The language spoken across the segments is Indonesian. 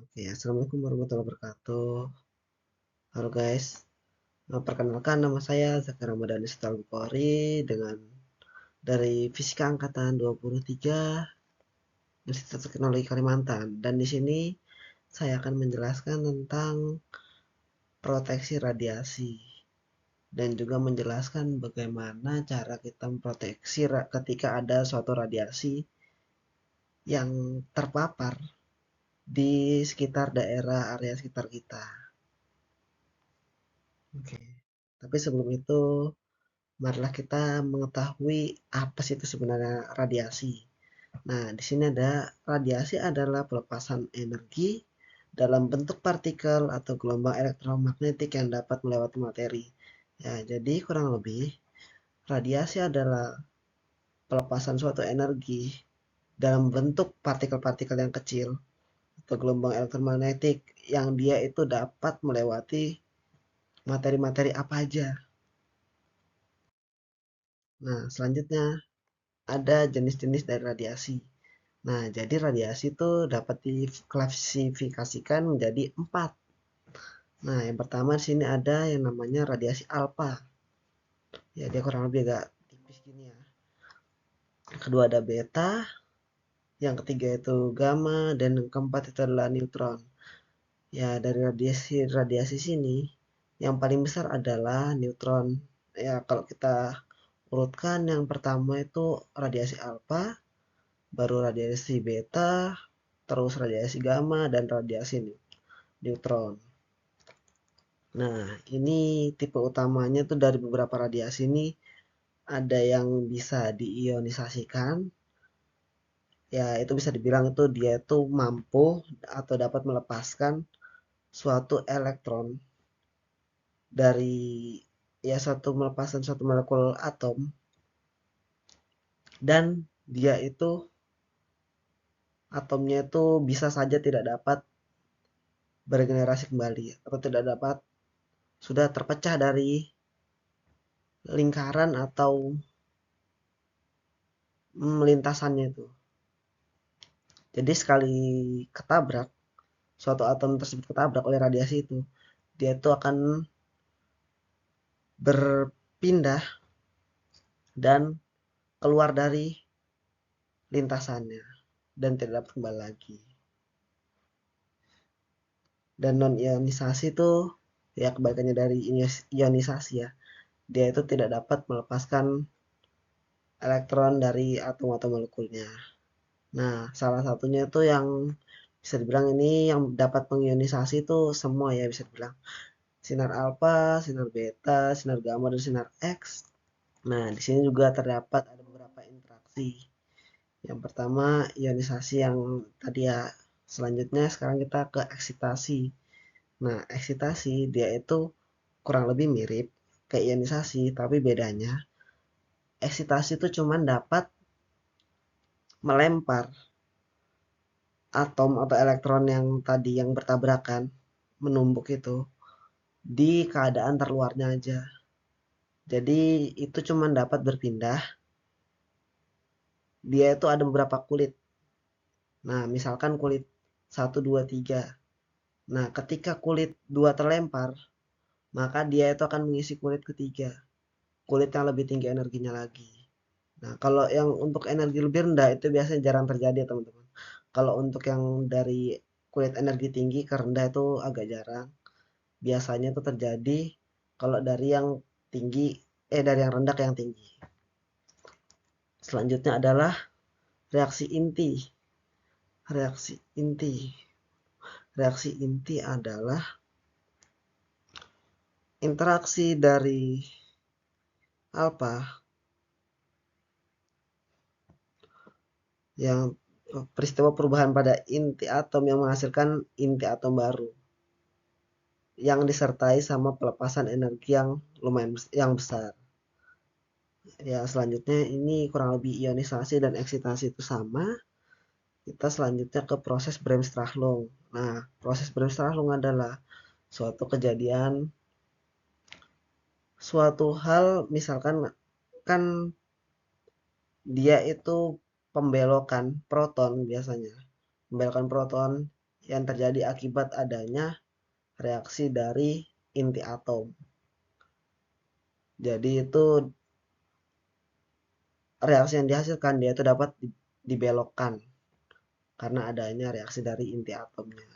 Oke, assalamualaikum warahmatullahi wabarakatuh. Halo guys, perkenalkan nama saya Zaki Ramadhani Stalbukori dengan dari Fisika Angkatan 23 Institut Teknologi Kalimantan. Dan di sini saya akan menjelaskan tentang proteksi radiasi dan juga menjelaskan bagaimana cara kita memproteksi ketika ada suatu radiasi yang terpapar di sekitar daerah area sekitar kita. Oke. Tapi sebelum itu, marilah kita mengetahui apa sih itu sebenarnya radiasi. Nah, di sini ada radiasi adalah pelepasan energi dalam bentuk partikel atau gelombang elektromagnetik yang dapat melewati materi. Ya, jadi kurang lebih radiasi adalah pelepasan suatu energi dalam bentuk partikel-partikel yang kecil atau gelombang elektromagnetik yang dia itu dapat melewati materi-materi apa aja. Nah, selanjutnya ada jenis-jenis dari radiasi. Nah, jadi radiasi itu dapat diklasifikasikan menjadi 4. Nah, yang pertama di sini ada yang namanya radiasi alfa. Ya, dia kurang lebih agak tipis gini ya. Yang kedua ada beta, yang ketiga itu gamma, dan yang keempat itu adalah neutron. Ya, dari radiasi sini yang paling besar adalah neutron. Ya, kalau kita urutkan yang pertama itu radiasi alfa, baru radiasi beta, terus radiasi gamma dan radiasi neutron. Nah, ini tipe utamanya tuh dari beberapa radiasi ini ada yang bisa diionisasikan. Ya, itu bisa dibilang itu dia itu mampu atau dapat melepaskan suatu elektron dari ya suatu melepaskan suatu molekul atom dan dia itu atomnya itu bisa saja tidak dapat beregenerasi kembali atau tidak dapat sudah terpecah dari lingkaran atau lintasannya itu. Jadi sekali ketabrak, suatu atom tersebut ketabrak oleh radiasi itu, dia itu akan berpindah dan keluar dari lintasannya dan tidak dapat kembali lagi. Dan non ionisasi itu ya kebalikannya dari ionisasi ya. Dia itu tidak dapat melepaskan elektron dari atom-atom molekulnya. Nah, salah satunya itu yang bisa dibilang ini yang dapat mengionisasi itu semua ya bisa dibilang. Sinar alfa, sinar beta, sinar gamma, dan sinar X. Nah, di sini juga terdapat ada beberapa interaksi. Yang pertama, ionisasi yang tadi ya. Selanjutnya sekarang kita ke eksitasi. Nah, eksitasi dia itu kurang lebih mirip kayak ionisasi, tapi bedanya eksitasi itu cuma dapat melempar atom atau elektron yang tadi yang bertabrakan, menumbuk itu di keadaan terluarnya aja. Jadi itu cuma dapat berpindah. Dia itu ada beberapa kulit. Nah, misalkan kulit 1, 2, 3. Nah, ketika kulit 2 terlempar, maka dia itu akan mengisi kulit ketiga. Kulit yang lebih tinggi energinya lagi. Nah, kalau yang untuk energi lebih rendah itu biasanya jarang terjadi, teman-teman. Kalau untuk yang dari kulit energi tinggi ke rendah itu agak jarang. Biasanya itu terjadi kalau dari yang tinggi, dari yang rendah ke yang tinggi. Selanjutnya adalah reaksi inti. Reaksi inti. Reaksi inti adalah interaksi dari alfa yang peristiwa perubahan pada inti atom yang menghasilkan inti atom baru yang disertai sama pelepasan energi yang lumayan yang besar. Ya, selanjutnya ini kurang lebih ionisasi dan eksitasi itu sama. Kita selanjutnya ke proses Bremsstrahlung. Nah, proses Bremsstrahlung adalah suatu kejadian, suatu hal misalkan kan dia itu pembelokan proton biasanya. Pembelokan proton yang terjadi akibat adanya reaksi dari inti atom. Jadi itu reaksi yang dihasilkan dia itu dapat dibelokkan karena adanya reaksi dari inti atomnya.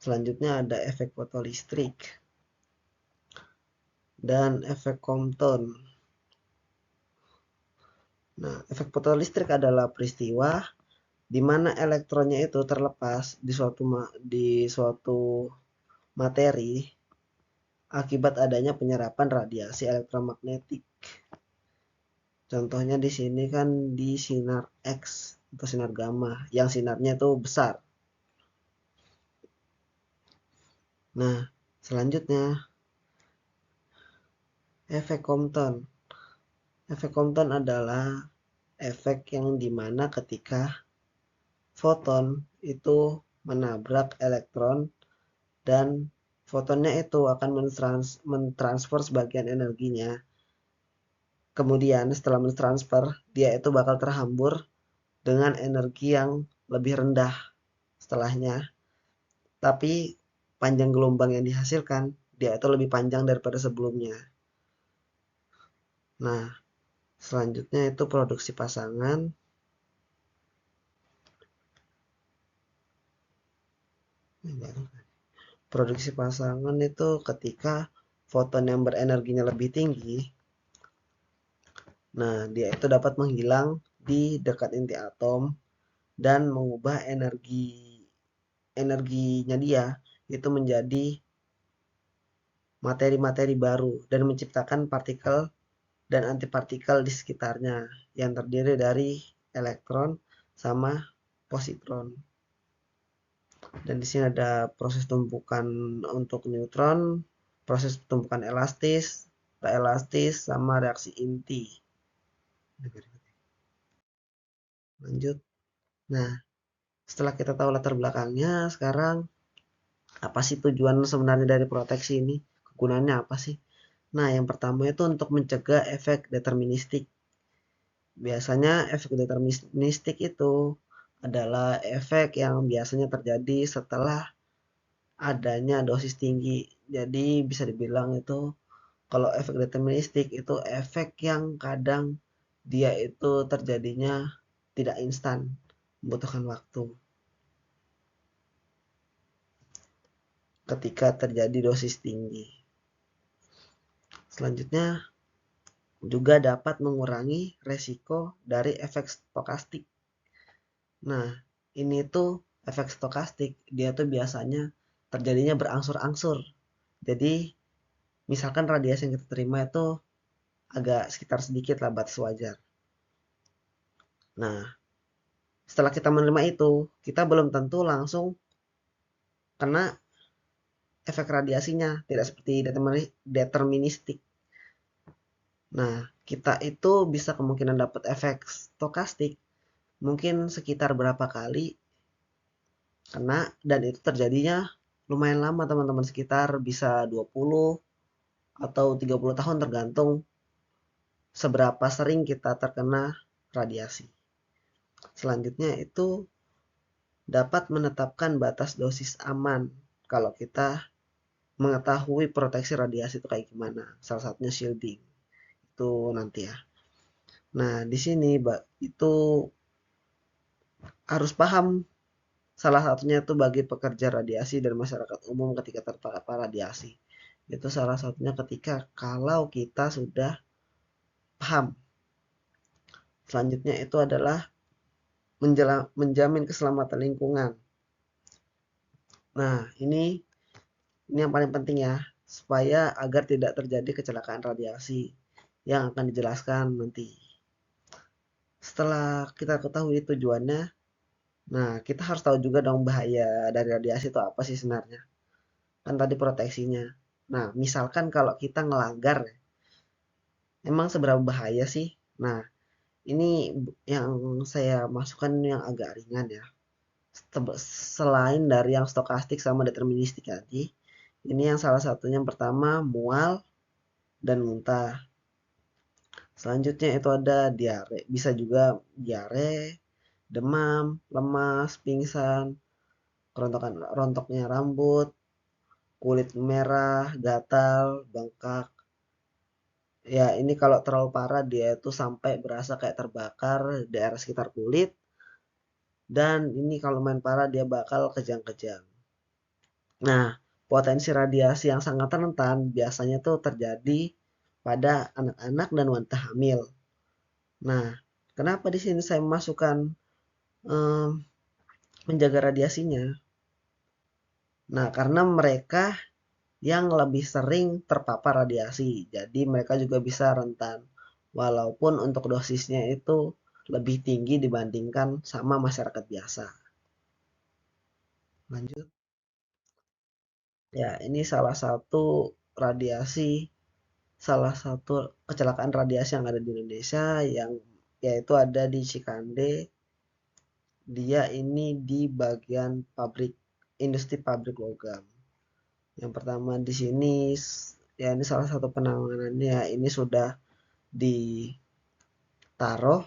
Selanjutnya ada efek fotolistrik dan efek Compton. Nah, efek fotolistrik adalah peristiwa di mana elektronnya itu terlepas di suatu materi akibat adanya penyerapan radiasi elektromagnetik. Contohnya di sini kan di sinar X atau sinar gamma yang sinarnya itu besar. Nah, selanjutnya efek Compton. Efek Compton adalah efek yang dimana ketika foton itu menabrak elektron dan fotonnya itu akan mentransfer sebagian energinya. Kemudian setelah mentransfer, dia itu bakal terhambur dengan energi yang lebih rendah setelahnya. Tapi panjang gelombang yang dihasilkan, dia itu lebih panjang daripada sebelumnya. Nah, selanjutnya itu produksi pasangan. Produksi pasangan itu ketika foton yang berenerginya lebih tinggi, nah dia itu dapat menghilang di dekat inti atom dan mengubah energinya dia itu menjadi materi-materi baru dan menciptakan partikel dan antipartikel di sekitarnya yang terdiri dari elektron sama positron. Dan di sini ada proses tumpukan untuk neutron, proses tumpukan elastis, tak elastis, sama reaksi inti. Lanjut. Nah, setelah kita tahu latar belakangnya, sekarang apa sih tujuan sebenarnya dari proteksi ini? Kegunaannya apa sih? Nah, yang pertama itu untuk mencegah efek deterministik. Biasanya efek deterministik itu adalah efek yang biasanya terjadi setelah adanya dosis tinggi. Jadi bisa dibilang itu kalau efek deterministik itu efek yang kadang dia itu terjadinya tidak instan, membutuhkan waktu. Ketika terjadi dosis tinggi. Selanjutnya juga dapat mengurangi resiko dari efek stokastik. Nah, ini tuh efek stokastik, dia tuh biasanya terjadinya berangsur-angsur. Jadi, misalkan radiasi yang kita terima itu agak sekitar sedikit lah batas wajar. Nah, setelah kita menerima itu, kita belum tentu langsung kena efek radiasinya, tidak seperti deterministik. Nah, kita itu bisa kemungkinan dapat efek stokastik mungkin sekitar berapa kali kena dan itu terjadinya lumayan lama teman-teman, sekitar bisa 20 atau 30 tahun tergantung seberapa sering kita terkena radiasi. Selanjutnya itu dapat menetapkan batas dosis aman kalau kita mengetahui proteksi radiasi itu kayak gimana. Salah satunya shielding. Itu nanti ya. Nah, di sini itu harus paham salah satunya itu bagi pekerja radiasi dan masyarakat umum ketika terpapar radiasi. Itu salah satunya ketika kalau kita sudah paham. Selanjutnya itu adalah menjamin keselamatan lingkungan. Nah, ini yang paling penting ya, supaya agar tidak terjadi kecelakaan radiasi yang akan dijelaskan nanti. Setelah kita ketahui tujuannya, nah kita harus tahu juga dong bahaya dari radiasi itu apa sih sebenarnya. Kan tadi proteksinya. Nah, misalkan kalau kita ngelanggar, emang seberapa bahaya sih? Nah, ini yang saya masukkan yang agak ringan ya. Selain dari yang stokastik sama deterministik tadi, ini yang salah satunya yang pertama mual dan muntah. Selanjutnya itu ada diare, bisa juga diare, demam, lemas, pingsan, rontoknya rambut, kulit merah, gatal, bengkak. Ya, ini kalau terlalu parah dia itu sampai berasa kayak terbakar daerah sekitar kulit. Dan ini kalau main parah dia bakal kejang-kejang. Nah, potensi radiasi yang sangat rentan biasanya tuh terjadi pada anak-anak dan wanita hamil. Nah, kenapa di sini saya memasukkan em, menjaga radiasinya? Nah, karena mereka yang lebih sering terpapar radiasi, jadi mereka juga bisa rentan. Walaupun untuk dosisnya itu lebih tinggi dibandingkan sama masyarakat biasa. Lanjut. Ya, ini salah satu radiasi, salah satu kecelakaan radiasi yang ada di Indonesia yang yaitu ada di Cikande. Dia ini di bagian pabrik industri pabrik logam. Yang pertama di sini ya ini salah satu penanganannya ini sudah ditaruh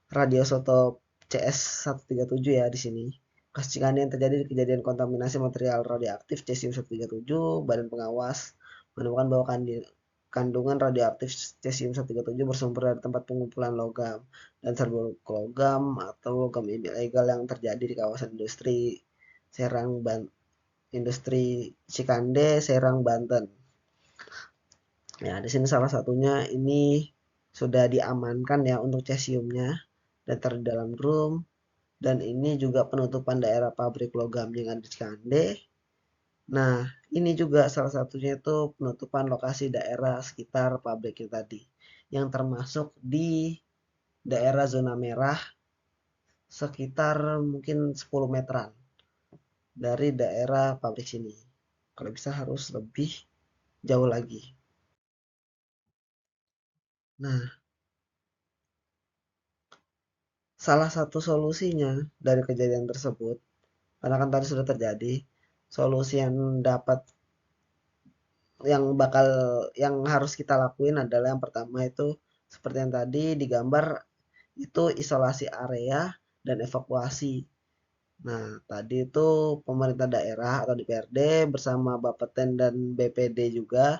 radioisotop CS137 ya di sini. Kasus Cikande yang terjadi di kejadian kontaminasi material radioaktif cesium-137, Badan Pengawas menemukan bahwa kandungan radioaktif cesium-137 bersumber dari tempat pengumpulan logam dan serbuk logam atau logam ilegal yang terjadi di kawasan Serang industri Cikande, Serang, Banten. Ya, di sini salah satunya ini sudah diamankan ya untuk cesiumnya dan taruh dalam drum. Dan ini juga penutupan daerah pabrik logam yang ada di Cikande. Nah, ini juga salah satunya itu penutupan lokasi daerah sekitar pabrik itu tadi. Yang termasuk di daerah zona merah sekitar mungkin 10 meteran dari daerah pabrik sini. Kalau bisa harus lebih jauh lagi. Nah, salah satu solusinya dari kejadian tersebut, karena kan tadi sudah terjadi, solusi yang dapat yang bakal yang harus kita lakuin adalah yang pertama itu seperti yang tadi digambar itu isolasi area dan evakuasi. Nah, tadi itu pemerintah daerah atau DPRD bersama Bapeten dan BPD juga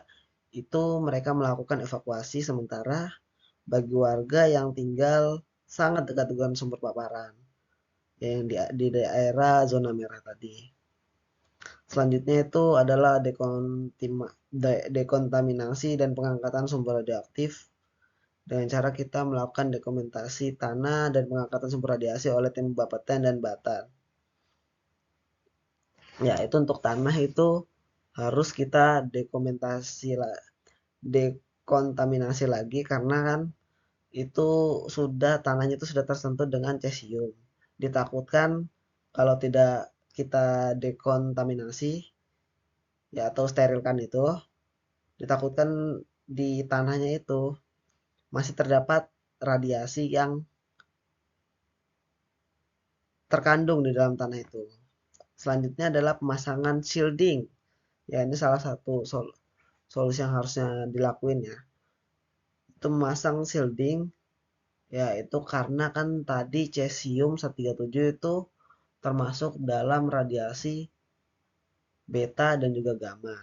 itu mereka melakukan evakuasi sementara bagi warga yang tinggal sangat dekat dengan sumber paparan yang di daerah zona merah tadi. Selanjutnya itu adalah dekontaminasi dan pengangkatan sumber radioaktif dengan cara kita melakukan dokumentasi tanah dan pengangkatan sumber radiasi oleh tim Bapeten dan Batan. Ya, itu untuk tanah itu harus kita dekontaminasi lagi karena kan itu sudah tanahnya itu sudah tersentuh dengan cesium. Ditakutkan kalau tidak kita dekontaminasi ya atau sterilkan itu, ditakutkan di tanahnya itu masih terdapat radiasi yang terkandung di dalam tanah itu. Selanjutnya adalah pemasangan shielding. Ya, ini salah satu solusi yang harusnya dilakuin ya. Itu memasang shielding ya itu karena kan tadi cesium 137 itu termasuk dalam radiasi beta dan juga gamma.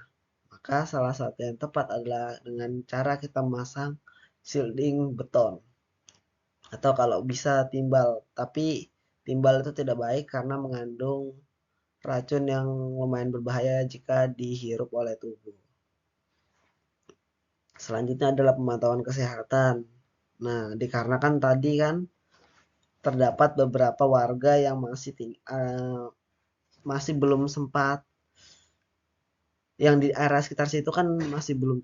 Maka salah satu yang tepat adalah dengan cara kita memasang shielding beton atau kalau bisa timbal. Tapi timbal itu tidak baik karena mengandung racun yang lumayan berbahaya jika dihirup oleh tubuh. Selanjutnya adalah pemantauan kesehatan. Nah, dikarenakan tadi kan terdapat beberapa warga yang masih belum sempat yang di area sekitar situ kan masih belum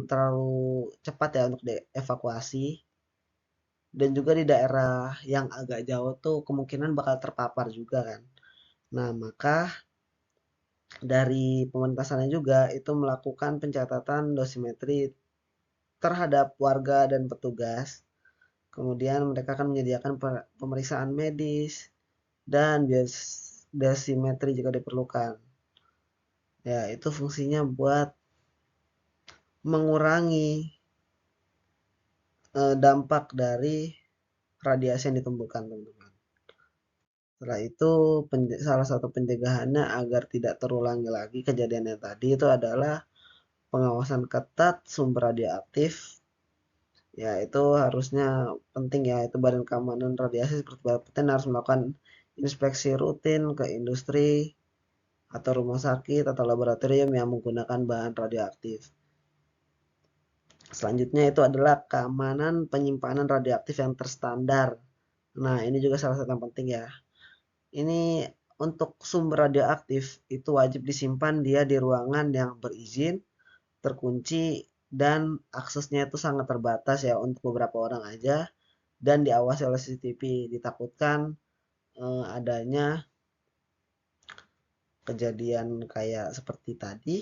terlalu cepat ya untuk dievakuasi dan juga di daerah yang agak jauh tuh kemungkinan bakal terpapar juga kan. Nah, maka dari pemerintah sana juga itu melakukan pencatatan dosimetri terhadap warga dan petugas. Kemudian mereka akan menyediakan pemeriksaan medis dan dosimetri jika diperlukan. Ya, itu fungsinya buat mengurangi dampak dari radiasi yang ditimbulkan, teman-teman. Setelah itu salah satu pencegahannya agar tidak terulangi lagi kejadian yang tadi itu adalah pengawasan ketat sumber radioaktif. Ya itu harusnya penting ya, itu Badan Keamanan Radiasi seperti Bapeten harus melakukan inspeksi rutin ke industri atau rumah sakit atau laboratorium yang menggunakan bahan radioaktif. Selanjutnya itu adalah keamanan penyimpanan radioaktif yang terstandar. Nah, ini juga salah satu yang penting ya. Ini untuk sumber radioaktif itu wajib disimpan dia di ruangan yang berizin, terkunci, dan aksesnya itu sangat terbatas ya untuk beberapa orang aja dan diawasi oleh CCTV. Ditakutkan adanya kejadian kayak seperti tadi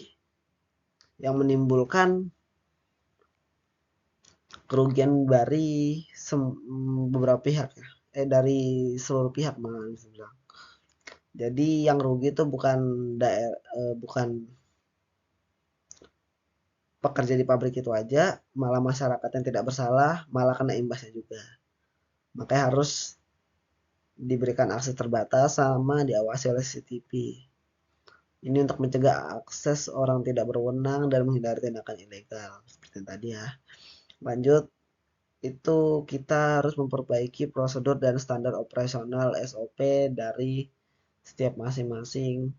yang menimbulkan kerugian dari beberapa pihak ya. Dari seluruh pihak malah bisa bilang. Jadi yang rugi itu bukan pekerja di pabrik itu aja, malah masyarakat yang tidak bersalah malah kena imbasnya juga. Makanya harus diberikan akses terbatas sama diawasi oleh CCTV. Ini untuk mencegah akses orang tidak berwenang dan menghindari tindakan ilegal. Seperti yang tadi ya. Lanjut, itu kita harus memperbaiki prosedur dan standar operasional SOP dari setiap masing-masing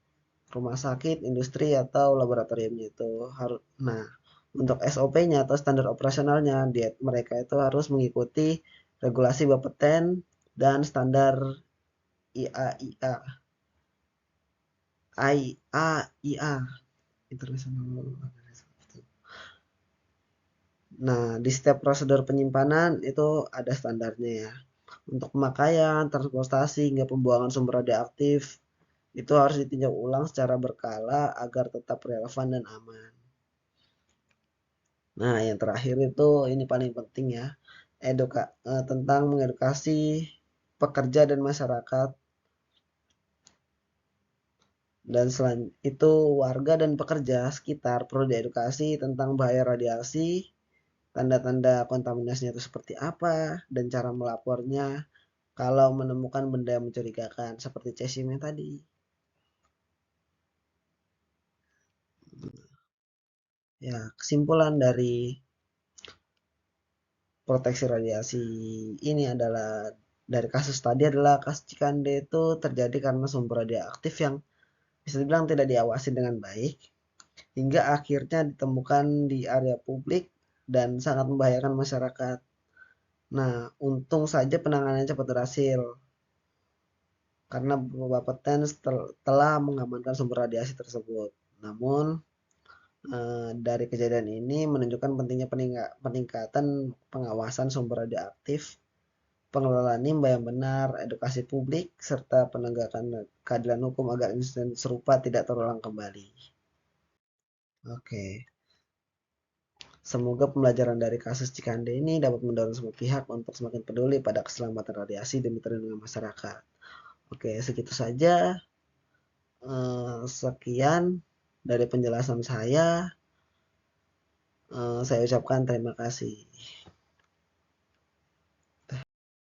rumah sakit, industri atau laboratoriumnya itu harus. Nah, untuk SOP-nya atau standar operasionalnya, mereka itu harus mengikuti regulasi Bapeten dan standar IAIA, IAIA, International. Nah, di setiap prosedur penyimpanan itu ada standarnya ya. Untuk pemakaian, transportasi, hingga pembuangan sumber radioaktif itu harus ditinjau ulang secara berkala agar tetap relevan dan aman. Nah, yang terakhir itu ini paling penting ya, tentang mengedukasi pekerja dan masyarakat. Dan selain itu warga dan pekerja sekitar perlu diedukasi tentang bahaya radiasi, tanda-tanda kontaminasinya itu seperti apa, dan cara melapornya kalau menemukan benda yang mencurigakan seperti cesiumnya tadi. Ya, kesimpulan dari proteksi radiasi ini adalah dari kasus tadi adalah kasus Cikande itu terjadi karena sumber radioaktif yang bisa dibilang tidak diawasi dengan baik hingga akhirnya ditemukan di area publik dan sangat membahayakan masyarakat. Nah, untung saja penanganannya cepat berhasil karena Bapeten telah mengamankan sumber radiasi tersebut. Namun, dari kejadian ini menunjukkan pentingnya peningkatan pengawasan sumber radioaktif, pengelolaan limbah yang benar, edukasi publik, serta penegakan keadilan hukum agar insiden serupa tidak terulang kembali. Oke, semoga pembelajaran dari kasus Cikande ini dapat mendorong semua pihak untuk semakin peduli pada keselamatan radiasi demi terlindungnya masyarakat. Oke, segitu saja. Sekian dari penjelasan saya. Saya ucapkan terima kasih.